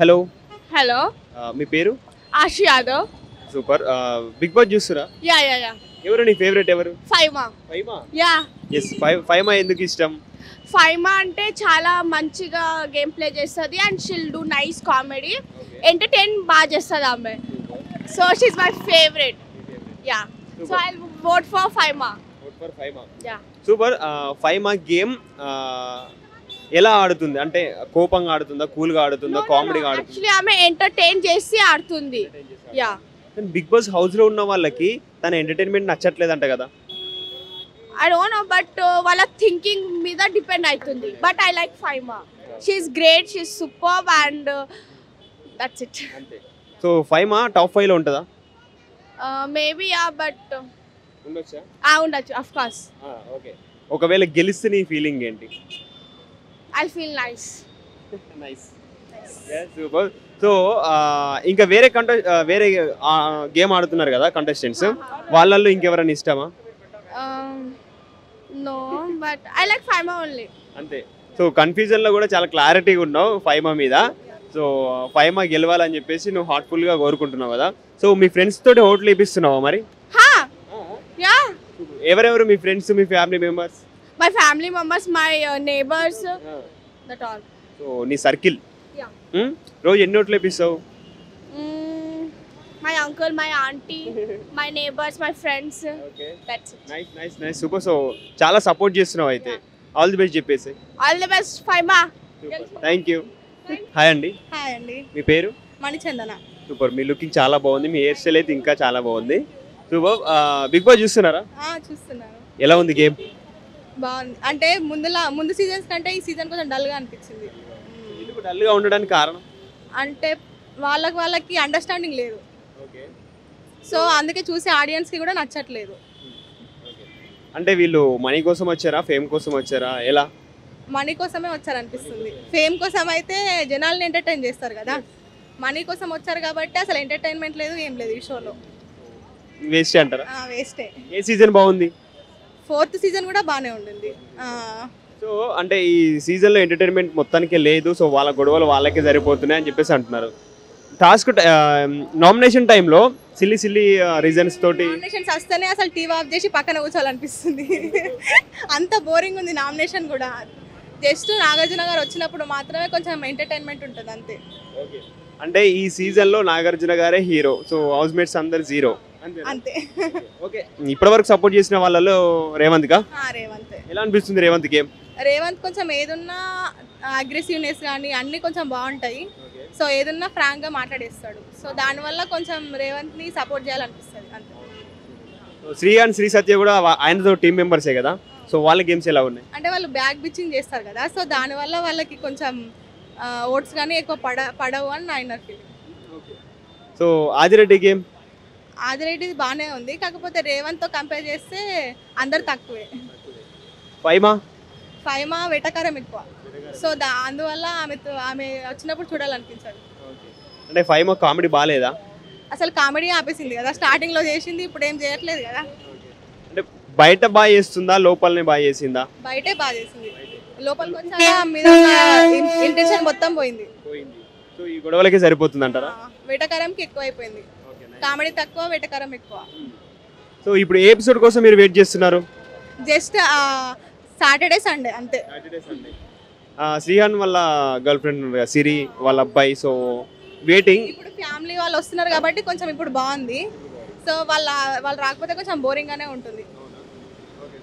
Hello hello మీ పేరు? Ashi Yadav. Super. Big boss చూస్తురా? యా ఎవరు నీ ఫేవరెట్? ఎవరు? ఫైమా. ఫైమా? Yeah yes. ఫైమా ఎందుకు ఇష్టం? ఫైమా అంటే చాలా మంచిగా గేమ్ ప్లే చేస్తుంది and she'll do nice comedy, entertain బాగా చేస్తుంది ఆమె. So she my favourite. Yeah, so I vote for Faima. Yeah. Super. Faima game ఎలా ఆడుతుంది? అంటే కోపంగా ఆడుతుందా, కూల్గా ఆడుతుందా, కామెడీగా ఆడుతుందా? యాక్చువల్లీ ఆమె ఎంటర్టైన్ చేసి ఆడుతుంది. యా. బిగ్ బాస్ హౌస్ లో ఉన్న వాళ్ళకి తన ఎంటర్టైన్మెంట్ నచ్చట్లేదంట కదా? ఐ డోంట్ నో, బట్ వాళ్ళ థింకింగ్ మీద డిపెండ్ అవుతుంది. But I like Faima. She's great, she's superb and that's it. So Faima top 5 లో ఉంటుందా? మేబీ యా, బట్ ఉండొచ్చా? ఉండొచ్చు ఆఫ్ కోర్స్. ఓకే. ఒకవేళ గెలిస్తే నీ ఫీలింగ్ ఏంటి? I feel nice. Nice. Super. So ఇంకా వేరే వేరే గేమ్ ఆడుతున్నారు కదా కంటెస్టెంట్స్, వాళ్ళల్లో ఇంకెవరైనా ఇష్టమా? No, but I like Faima only. అంతే. సో కన్ఫ్యూజన్ లో కూడా చాలా క్లారిటీగా ఉన్నావు ఫైమా మీద. సో ఫైమా గెలవాలని చెప్పేసి నువ్వు హార్ట్ఫుల్ గా కోరుకుంటున్నావు కదా. సో మీ ఫ్రెండ్స్ తోటి ఓట్లు వేపిస్తున్నావా మరి? యా. ఎవరెవరు మీ ఫ్రెండ్స్, మీ family members? My family members, my neighbours, that all. So నీ సర్కిల్. యా. రోజు ఎన్ని ఓట్లు వేపిస్తావు? My uncle, my aunty, my neighbours, my friends. That's it. Nice nice nice. Super. So చాలా సపోర్ట్ చేస్తున్నావు అయితే. ఆల్ ది బెస్ట్ చెప్పేసి. All the best Faima. Thank you. Hi అండి. హాయ్ అండి. మీ పేరు? మణిచందన. సూపర్. మీ లుకింగ్ చాలా బాగుంది, మీ హెయిర్ స్టైల్ అయితే ఇంకా చాలా బాగుంది. సూపర్. బిగ్ బాస్ చూస్తున్నారా? చూస్తున్నాను. ఎలా ఉంది గేమ్? బాగుంది. అంటే ముందు సీజన్స్ కంటే ఈ సీజన్ కొంచెం డల్గా అనిపించింది. ఎందుకు డల్గా ఉండడానికి కారణం? అంటే వాళ్ళకి అండర్స్టాండింగ్ లేదు. ఓకే. సో అందుకే చూసే ఆడియన్స్కి కూడా నచ్చట్లేదు. అంటే వీళ్ళు మనీ కోసం వచ్చారా, ఫేమ్ కోసం వచ్చారా, ఎలా? మనీ కోసమే వచ్చారనిపిస్తుంది. ఫేమ్ కోసం అయితే జనాల్ని ఎంటర్టైన్ చేస్తారు కదా, మనీ కోసం వచ్చారు కాబట్టి అసలు ఎంటర్టైన్మెంట్ లేదు, ఏం లేదు ఈ షోలో. వేస్ట్ అంటారా? వేస్టే. ఏ సీజన్ బాగుంది? 4th సీజన్ కూడా బాగానే ఉండింది. సో అంటే ఈ సీజన్లో ఎంటర్టైన్మెంట్ మొత్తానికి లేదు, సో వాళ్ళ గొడవలు వాళ్ళకే సరిపోతున్నాయి అని చెప్పేసి అంటున్నారు. టాస్క్ నామినేషన్ టైంలో సిల్లీ రీజన్స్ తోటి నామినేషన్స్ వస్తేనే అసలు టీవీ ఆఫ్ చేసి పక్కన కూర్చోవాలనిపిస్తుంది. అంత బోరింగ్ ఉంది నామినేషన్ కూడా. జస్ట్ నాగార్జున గారు వచ్చినప్పుడు మాత్రమే కొంచెం ఎంటర్టైన్మెంట్ ఉంటుంది అంతే. అంటే ఈ సీజన్లో నాగార్జున గారే హీరో, సో హౌస్ మేట్స్ అందరు జీరో అంతే. ఓకే. ఇప్పటి వరకు సపోర్ట్ చేసిన వాళ్ళలో రేవంత్ గా? రేవంత్. ఎలా అనిపిస్తుంది రేవంత్ గేమ్? రేవంత్ కొంచెం ఏదున్నా అగ్రెసివ్నెస్ కానీ అన్నీ కొంచెం బాగుంటాయి. సో ఏదన్నా ఫ్రాంక్ గా మాట్లాడేస్తాడు. సో దానివల్ల కొంచెం రేవంత్ ని సపోర్ట్ చేయాలనిపిస్తుంది అంతే. శ్రీహాన్, శ్రీ సత్య కూడా ఆయనతో టీం మెంబర్సే కదా, సో వాళ్ళ గేమ్స్ ఎలా ఉన్నాయి? అంటే వాళ్ళు బ్యాక్ బిచ్చింగ్ చేస్తారు కదా, సో దానివల్ల వాళ్ళకి కొంచెం ఓట్స్ కానీ ఎక్కువ పడవు అని ఆయన feeling. So Adireddy game? Adireddy బాగానే ఉంది, కాకపోతే రేవంత్తో కంపేర్ చేస్తే అందరు తక్కువే. ఫైమా వెటకారం ఎక్కువ. సో అందువల్ల ఆమె వచ్చినప్పుడు చూడాలనిపించాడు. అంటే ఫైమా కామెడీ బాగాలేదా? అసలు కామెడీ ఆపేసింది కదా, స్టార్టింగ్ లో చేసింది, ఇప్పుడు ఏం చేయట్లేదు కదా. అంటే బయట బాగా చేస్తుందా, లోపలనే బాగా చేసిందా? బయటే బాగా చేసింది, లోపలికి వచ్చాక మీద ఇంటెన్షన్ మొత్తం పోయింది. సో ఈ గొడవలకే సరిపోతుంది అంటారా? వెటకారంకి ఎక్కువ అయిపోయింది, కామెడీ తక్కువ, వెటకారం ఎక్కువ. సో ఇప్పుడు ఏ ఎపిసోడ్ కోసం మీరు వెయిట్ చేస్తున్నారు? జస్ట్ సాటర్డే సండే అంతే. శ్రీహాన్ వాళ్ళ గర్ల్ ఫ్రెండ్ సిరి వాళ్ళ అబ్బాయి, సో వెయిటింగ్. ఇప్పుడు ఫ్యామిలీ వాళ్ళు వస్తున్నారు కాబట్టి కొంచెం ఇప్పుడు బాగుంది. సో వాళ్ళు రాకపోతే కొంచెం బోరింగ్ గానే ఉంటుంది.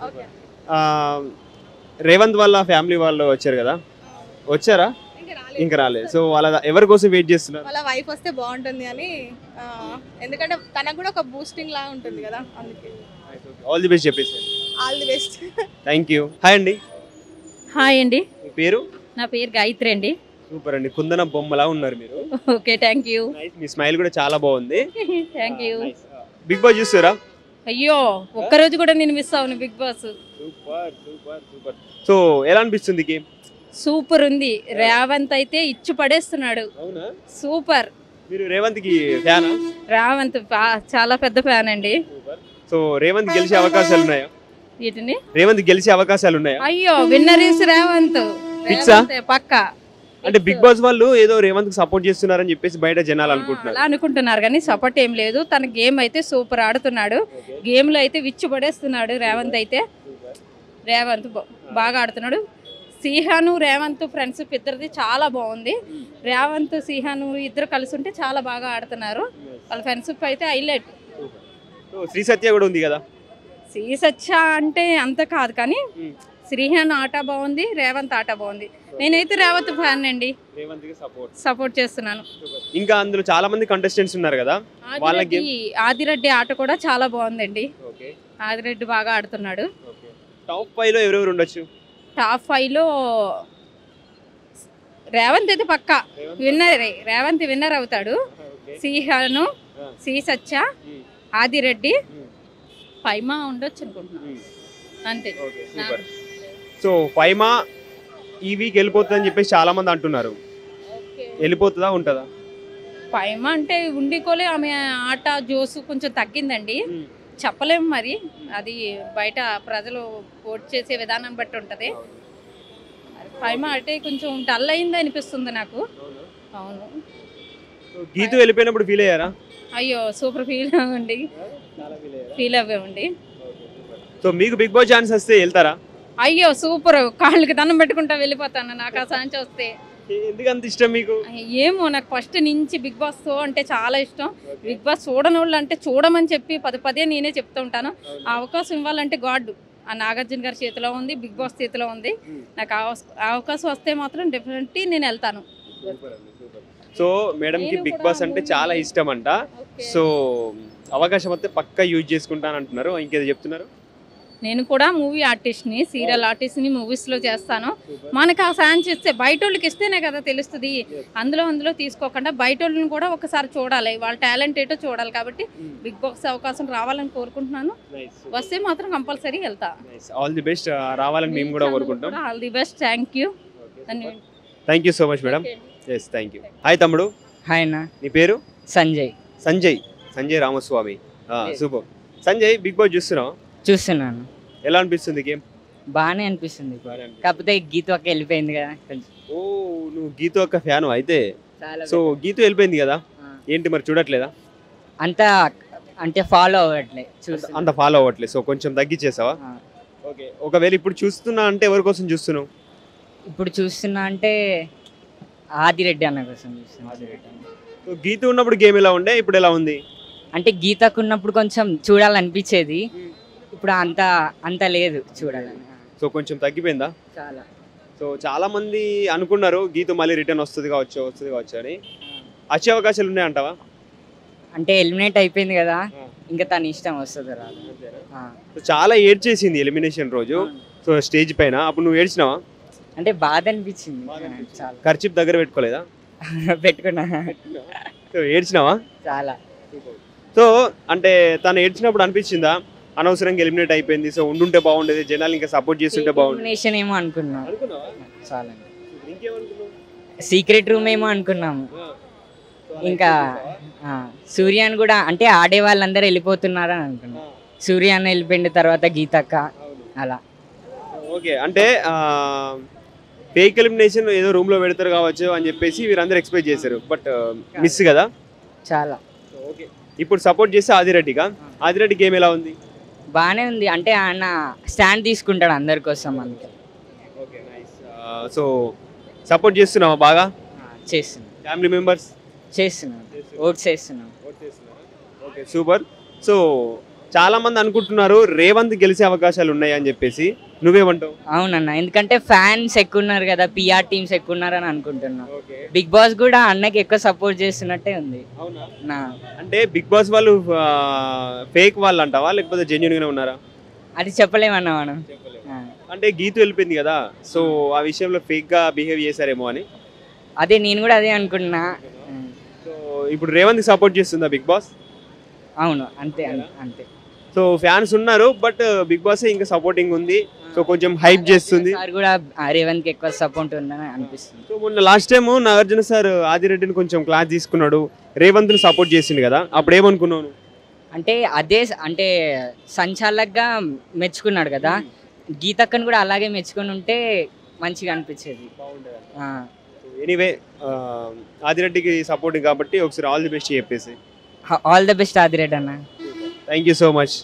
ఓకే. రేవంత్ వాళ్ళ ఫ్యామిలీ వాళ్ళు వచ్చారు కదా, వచ్చారా? ఇంకా రాలేదు. సో వాళ్ళ ఎవరి కోసం వెయిట్ చేస్తున్నారు? వాళ్ళ వైఫ్ వస్తే బాగుంటుంది అని, ఎందుకంటే తనకు కూడా ఒక బూస్టింగ్ లా ఉంటుంది కదా, అందుకే. ఆల్ ది బెస్ట్ చెప్పేసి. All the best. Thank you. Hi అండి. హాయ్ అండి. మీ పేరు? నా పేరు గాయత్రి అండి. సూపర్ అండి, కుందన బొమ్మలా ఉన్నారు మీరు. Okay, thank you. Me smile కూడా చాలా బాగుంది. Thank you. బిగ్ బాస్ చూస్తారా? అయ్యో, ఒక్కరోజు కూడా నేను మిస్ అవును Bigg Boss. Super super super. So ఎలా అనిపిస్తుంది గేమ్? సూపర్ ఉంది. రేవంత్ అయితే ఇచ్చు పడేస్తున్నాడు. అవునా? సూపర్. మీరు రేవంత్ కి ఫ్యానా? రేవంత్ చాలా పెద్ద ఫ్యాన్ అండి. సో రేవంత్ గెలిచే అవకాశాలు ఉన్నాయా? వీటిని రేవంత్ గెలిచే అవకాశాలు ఉన్నాయా? అయ్యో, విన్నర్ ఇస్ రేవంత్. Fix ఆ? పక్కా. అంటే బిగ్ బాస్ వాళ్ళు ఏదో రేవంత్ కి సపోర్ట్ చేస్తున్నారని చెప్పేసి బయట జనాలు అనుకుంటున్నారు. అలా అనుకుంటున్నారు కానీ సపోర్ట్ ఏం లేదు. తన గేమ్ అయితే సూపర్ ఆడుతున్నాడు. గేమ్లో అయితే విచ్చు పడేస్తున్నాడు రేవంత్ అయితే. రేవంత్ బాగా ఆడుతున్నాడు. సిహాను రేవంత్ ఫ్రెండ్షిప్ ఇద్దరిది చాలా బాగుంది. రేవంత్ సిహాను ఇద్దరు కలిసి ఉంటే చాలా బాగా ఆడుతున్నారు. వాళ్ళ ఫ్రెండ్షిప్ అయితే హైలైట్. శ్రీ సత్య కూడా ఉంది కదా. శ్రీ సత్య అంటే అంత కాదు కానీ శ్రీహాన్ ఆట బాగుంది, రేవంత్ ఆట బాగుంది. నేనైతే రేవంత్ ఫ్యాన్ అండి, సపోర్ట్ చేస్తున్నాను. ఇంకా అందులో చాలా మంది కంటెస్టెంట్స్ ఉన్నారు కదా. ఆదిరెడ్డి ఆట కూడా చాలా బాగుందండి. ఆదిరెడ్డి బాగా ఆడుతున్నాడు. టాప్ 5 లో ఎవరెవరు ఉండొచ్చు? టాప్ 5లో రేవంత్ అయితే పక్కా విన్నర్. రేవంత్ విన్నర్ అవుతాడు. సిహాను, శ్రీ సత్య, ఆదిరెడ్డి, పైమా ఉండొచ్చు అనుకుంటున్నాను. అంతే. సో పైమా ఈ వీక్ వెళ్ళిపోతుందని చెప్పేసి చాలా మంది అంటున్నారు. వెళ్ళిపోతుందా ఉంటుందా? పైమా అంటే ఉండికోలే. ఆమె ఆట జోసు కొంచెం తగ్గిందండి. చెప్పలేము మరి, అది బయట ప్రజలు ఓట్ చేసే విధానం బట్టి ఉంటుంది. పైమా అంటే కొంచెం డల్ అయింది అనిపిస్తుంది నాకు. అవును. గీతు వెళ్ళిపోయినప్పుడు ఫీల్ అయ్యారా? అయ్యో సూపర్ ఫీల్ అవ్వండి, ఫీల్ అవ్వండి. సో మీకు బిగ్ బాస్ ఛాన్స్ వస్తే వెళ్తారా? అయ్యో సూపర్, కాళ్ళకి దండం పెట్టుకుంటా వెళ్ళిపోతాను నాకు ఆ ఛాన్స్ వస్తే. ఎందుకు అంత ఇష్టం మీకు? ఏమో నాకు ఫస్ట్ నుంచి బిగ్ బాస్ అంటే చాలా ఇష్టం. బిగ్ బాస్ చూడని వాళ్ళు అంటే చూడమని చెప్పి పదే నేనే చెప్తూ ఉంటాను. ఆ అవకాశం ఇవ్వాలంటే గాడ్ ఆ నాగార్జున గారి చేతిలో ఉంది, బిగ్ బాస్ చేతిలో ఉంది. నాకు అవకాశం వస్తే మాత్రం డెఫినెట్లీ నేను వెళ్తాను. సో మేడం కి బిగ్ బాస్ అంటే చాలా ఇష్టం అంట. సో అవకాశం వస్తే పక్కా యూజ్ చేసుకుంటాను అంటున్నారు. ఇంకేదో చెప్తున్నారు? నేను కూడా మూవీ ఆర్టిస్ట్ని, సీరియల్ ఆర్టిస్ట్ని, మూవీస్లో చేస్తాను. మనకు ఆ ఛాన్స్ ఇస్తే బయట వాళ్ళకి ఇస్తేనే కదా తెలుస్తుంది. అందులో తీసుకోకుండా బయట వాళ్ళని కూడా ఒకసారి చూడాలి, వాళ్ళ టాలెంట్ ఏంటో చూడాలి. కాబట్టి బిగ్ బాస్ అవకాశం రావాలని కోరుకుంటున్నాను. వస్తే మాత్రం కంపల్సరీ వెళ్తా. ఆల్ ది బెస్ట్ రావాలని మేము కూడా కోరుకుంటాం. All the best. Thank you so much madam. Yes thank you. Hi తమ్ముడు. హాయ్ అన్న. నీ పేరు? Sanjay. Sanjay Ramaswamy. Super. Sanjay Bigg Boss చూస్తున్నావు? చూస్తున్నాను. ఎలా అనిపిస్తుంది గేమ్? బాగానే అనిపిస్తుంది. కాకపోతే గీతు అక్క వెళ్ళిపోయింది కదా కొంచెం. ఓ నువ్వు గీతు అక్క ఫ్యాను అయితే. సో గీతు వెళ్ళిపోయింది కదా, ఏంటి మరి చూడట్లేదా? అంత అంటే ఫాలో అవ్వట్లేదు, అంత ఫాలో అవ్వట్లేదు. సో కొంచెం తగ్గించేసావా? ఓకే. ఒకవేళ ఇప్పుడు చూస్తున్నా అంటే ఎవరి కోసం చూస్తున్నావు? ఇప్పుడు చూస్తున్నా అంటే ఆదిరెడ్డి అన్న కోసం చూస్తున్నా. గీత ఉన్నప్పుడు గేమ్ ఎలా ఉండే, ఇప్పుడు ఎలా ఉంది? అంటే గీతకు ఉన్నప్పుడు కొంచెం చూడాలనిపించేది, ఇప్పుడు అంత లేదు చూడాలని. సో కొంచెం తగ్గిపోయిందా? చాలా. సో చాలా మంది అనుకున్నారు గీత మళ్ళీ రిటర్న్ వస్తుంది కావచ్చు అని. వచ్చే అవకాశాలు ఉన్నాయంటావా? అంటే ఎలిమినేట్ అయిపోయింది కదా, ఇంకా తన ఇష్టం వస్తుంది రాదు. చాలా ఏడ్చేసింది ఎలిమినేషన్ రోజు. సో స్టేజ్ పైన అప్పుడు నువ్వు ఏడ్చినావా? అంటే బాధ అనిపించింది చాలా. ఖర్చు దగ్గర పెట్టుకోలేదా? పెట్టుకున్నా. ఏడ్చినావా? చాలా. సో అంటే తను ఏడ్చినప్పుడు అనిపించిందా అనవసరంగా ఎలిమినేట్ అయిపోయింది, సో ఉండుంటే బాగుండేది, జనాలు ఇంకా సపోర్ట్ చేస్తుంటే బాగుండేది ఏమో అనుకున్నా. చాలా. సీక్రెట్ రూమ్ ఏమో అనుకున్నాము. ఇంకా సూర్యాన్ కూడా అంటే ఆడే వాళ్ళందరూ వెళ్ళిపోతున్నారు అని అనుకున్నాం. సూర్యాన్ వెళ్ళిపోయిన తర్వాత గీతక్క అలా. ఓకే. అంటే ఫేక్ ఎలిమినేషన్ ఏదో రూమ్ లో పెడతారు కావచ్చు అని చెప్పేసి వీరందరూ ఎక్స్పెక్ట్ చేశారు, బట్ మిస్ కదా చాలా. ఓకే. ఇప్పుడు సపోర్ట్ చేస్తే ఆదిరెడ్డి గేమ్ ఎలా ఉంది? బాగానే ఉంది. అంటే ఆయన స్టాండ్ తీసుకుంటాడు అందరి కోసం అందుకే. Okay nice. సో సపోర్ట్ చేస్తున్నావా బాగా? చేస్తున్నాం. ఫ్యామిలీ మెంబర్స్ చేస్తున్నాం, ఓట్స్ చేస్తున్నాం. Okay super. సో చాలా మంది అనుకుంటున్నారు రేవంత్ గెలిచే అవకాశాలు ఉన్నాయి అని చెప్పేసి, నువ్వేమంటావు? అవునన్నా, ఎందుకంటే ఫ్యాన్స్ ఎక్కువ ఉన్నారు కదా, పిఆర్ టీమ్స్ ఎక్కువ ఉన్నారని అనుకుంటున్నా. బిగ్ బాస్ కూడా అన్నకి ఎక్కువ సపోర్ట్ చేస్తున్నట్టే ఉంది. అంటే బిగ్ బాస్ వాళ్ళు ఫేక్ వాళ్ళు అంటావా లేకపోతే జెన్యూన్ గానే ఉన్నారా? అది చెప్పలేమన్నా మనం. అంటే గీతు వెళ్ళిపోయింది కదా, సో ఆ విషయంలో ఫేక్ గా బిహేవ్ చేశారేమో అని. అదే నేను కూడా అదే అనుకుంటున్నా. సో ఇప్పుడు రేవంత్ సపోర్ట్ చేస్తుందా బిగ్ బాస్? అవును అంతే అంతే. సో ఫ్యాన్స్ ఉన్నారు, బట్ బిగ్ బాస్ ఇంకా సపోర్టింగ్ ఉంది, సో కొంచెం హైప్ చేస్తుంది. సార్ కూడా రేవంత్ కి ఎక్కువ సపోర్ట్ ఉందని అనిపిస్తుంది. సో మొన్న లాస్ట్ టైం నాగార్జున సార్ ఆదిరెడ్డిని కొంచెం క్లాస్ తీసుకున్నాడు, రేవంత్ ని సపోర్ట్ చేసిండు కదా, అప్పుడు ఏమనుకున్నాను? అంటే అదే అంటే సంచాలకుగా మెచ్చుకున్నాడు కదా, గీతక్కని కూడా అలాగే మెచ్చుకొని ఉంటే మంచిగా అనిపించేది. ఎనీవే ఆదిరెడ్డికి సపోర్టింగ్ కాబట్టి ఒకసారి ఆల్ ది బెస్ట్ చెప్పేసి. ఆల్ ద బెస్ట్ ఆదిరెడ్డి అన్న. Thank you so much.